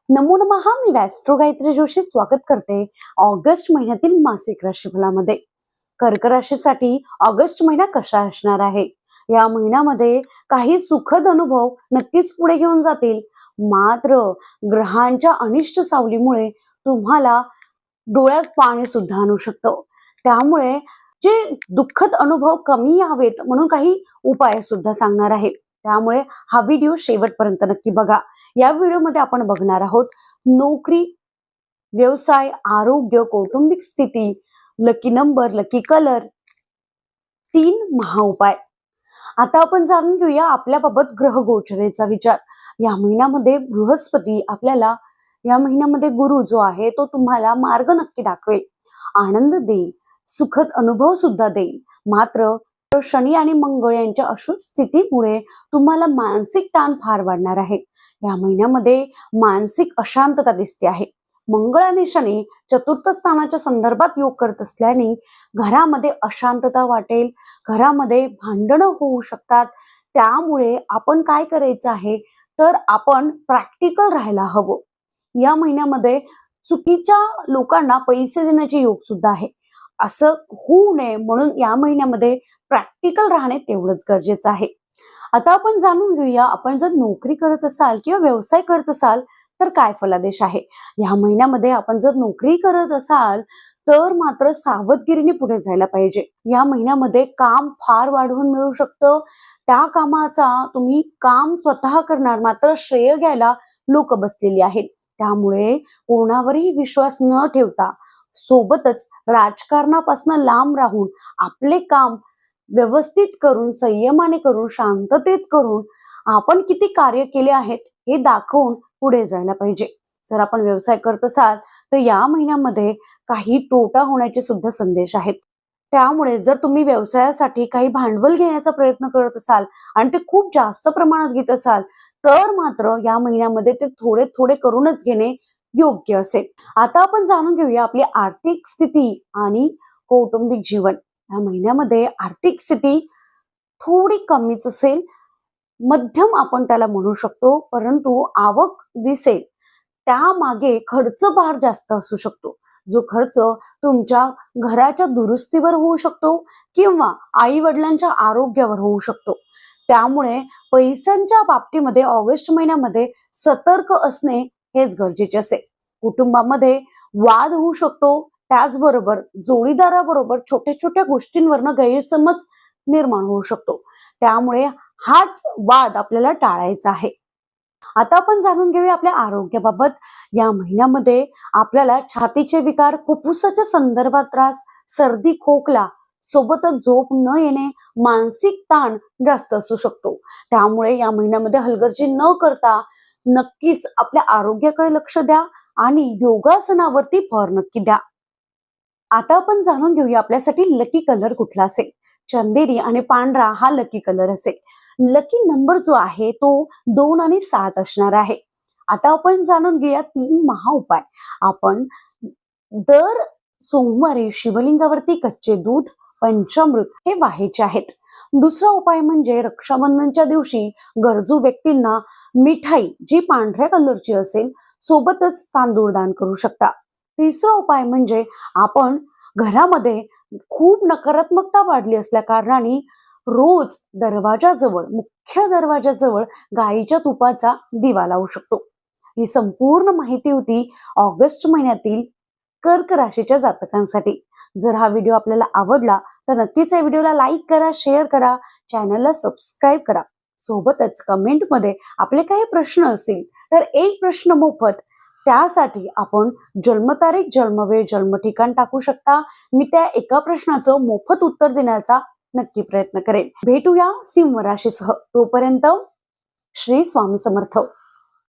नमो नमः. मी वॅस्ट्रो गायत्री जोशी स्वागत करते ऑगस्ट महिन्यातील मासिक राशीफलामध्ये. कर्क राशीसाठी ऑगस्ट महिना कसा असणार आहे? या महिन्यामध्ये काही सुखद अनुभव नक्कीच पुढे घेऊन जातील, मात्र ग्रहांच्या अनिष्ट सावलीमुळे तुम्हाला डोळ्यात पाणी सुद्धा आणू शकतं. त्यामुळे जे दुःखद अनुभव कमी यावेत म्हणून काही उपाय सुद्धा सांगणार आहे. त्यामुळे हा व्हिडिओ शेवटपर्यंत नक्की बघा. या व्हिडिओमध्ये आपण बघणार आहोत नोकरी, व्यवसाय, आरोग्य, कौटुंबिक स्थिती, लकी नंबर, लकी कलर, 3 महाउपाय. आता आपण जाणून घेऊया आपल्याबाबत ग्रह गोचरेचा विचार. या महिन्यामध्ये बृहस्पती आपल्याला, या महिन्यामध्ये गुरु जो आहे तो तुम्हाला मार्ग नक्की दाखवेल, आनंद देईल, सुखद अनुभव सुद्धा देईल. मात्र शनी आणि मंगळ यांच्या अशुभ स्थितीमुळे तुम्हाला मानसिक ताण फार वाढणार आहे. या महिन्यामध्ये मानसिक अशांतता दिसते आहे. मंगळ आणि शनी चतुर्थ स्थानाच्या संदर्भात योग करत असल्याने घरामध्ये अशांतता वाटेल, घरामध्ये भांडणं होऊ शकतात. त्यामुळे आपण काय करायचं आहे तर आपण प्रॅक्टिकल राहायला हवं. या महिन्यामध्ये चुकीच्या लोकांना पैसे देण्याचे योग सुद्धा आहे. असं होऊ नये म्हणून या महिन्यामध्ये प्रॅक्टिकल राहणे तेवढंच गरजेचं आहे. आता आपण जाणून घेऊया, आपण जर नोकरी करत असाल किंवा व्यवसाय करत असाल तर काय फलादेश आहे. या महिन्यामध्ये आपण जर नोकरी करत असाल तर मात्र सावधगिरीने पुढे जायला पाहिजे. या महिन्यामध्ये काम फार वाढवून मिळू शकतं. त्या कामाचा तुम्ही काम स्वतः करणार, मात्र श्रेय घ्यायला लोक बसलेली आहेत. त्यामुळे कोणावरही विश्वास न ठेवता, सोबतच राजकारणापासून लांब राहून आपले काम व्यवस्थित करून, संयमाने करून, शांततेत करून आपण किती कार्य केले आहेत हे दाखवून पुढे जायला पाहिजे. जर आपण व्यवसाय करत असाल तर या महिन्यामध्ये काही तोटा होण्याचे सुद्धा संदेश आहेत. त्यामुळे जर तुम्ही व्यवसायासाठी काही भांडवल घेण्याचा प्रयत्न करत असाल आणि ते खूप जास्त प्रमाणात घेत असाल तर मात्र या महिन्यामध्ये ते थोडे थोडे करूनच घेणे योग्य असेल. आता आपण जाणून घेऊया आपली आर्थिक स्थिती आणि कौटुंबिक जीवन. या महिन्यामध्ये आर्थिक स्थिती थोडी कमीच असेल, मध्यम आपण त्याला म्हणू शकतो, परंतु आवक दिसेल त्यामागे खर्च फार जास्त असू शकतो. जो खर्च तुमच्या घराच्या दुरुस्तीवर होऊ शकतो किंवा आई वडिलांच्या आरोग्यावर होऊ शकतो. त्यामुळे पैशांच्या बाबतीमध्ये ऑगस्ट महिन्यामध्ये सतर्क असणे हेच गरजेचे असेल. कुटुंबामध्ये वाद होऊ शकतो, त्याचबरोबर जोडीदाराबरोबर छोट्या छोट्या गोष्टींवरनं गैरसमज निर्माण होऊ शकतो. त्यामुळे हाच वाद आपल्याला टाळायचा आहे. आता आपण जाणून घेऊया आपल्या आरोग्याबाबत. या महिन्यामध्ये आपल्याला छातीचे विकार, फुफ्फुसाच्या संदर्भात त्रास, सर्दी, खोकला, सोबतच झोप न येणे, मानसिक ताण जास्त असू शकतो. त्यामुळे या महिन्यामध्ये हलगर्जी न करता नक्कीच आपल्या आरोग्याकडे लक्ष द्या आणि योगासनावरती भर नक्की द्या. आता आपण जाणून घेऊया आपल्यासाठी लकी कलर कुठला असेल. चंदेरी आणि पांढरा हा लकी कलर असेल. लकी नंबर जो आहे तो 2 आणि 7 असणार आहे. आता आपण जाणून घेऊया 3 महाउपाय. आपण दर सोमवारी शिवलिंगावरती कच्चे दूध, पंचामृत हे वाहायचे आहेत. दुसरा उपाय म्हणजे रक्षाबंधनच्या दिवशी गरजू व्यक्तींना मिठाई जी पांढऱ्या कलरची असेल सोबतच तांदूळ दान करू शकता. तिसरा उपाय म्हणजे आपण घरामध्ये खूप नकारात्मकता वाढली असल्या कारणाने रोज दरवाजाजवळ, मुख्य दरवाजाजवळ गाईच्या तुपाचा दिवा लावू शकतो. ही संपूर्ण माहिती होती ऑगस्ट महिन्यातील कर्क राशीच्या जातकांसाठी. जर हा व्हिडिओ आपल्याला आवडला तर नक्कीच या व्हिडिओला लाईक करा, शेअर करा, चॅनलला सबस्क्राईब करा. सोबतच कमेंटमध्ये आपले काही प्रश्न असतील तर एक प्रश्न मोफत, त्यासाठी आपण जन्मतारीख, जन्मवेळ, जन्मठिकाण टाकू शकता. मी त्या एका प्रश्नाचं मोफत उत्तर देण्याचा नक्की प्रयत्न करेल. भेटूया सिंह राशीसह. तोपर्यंत श्री स्वामी समर्थ.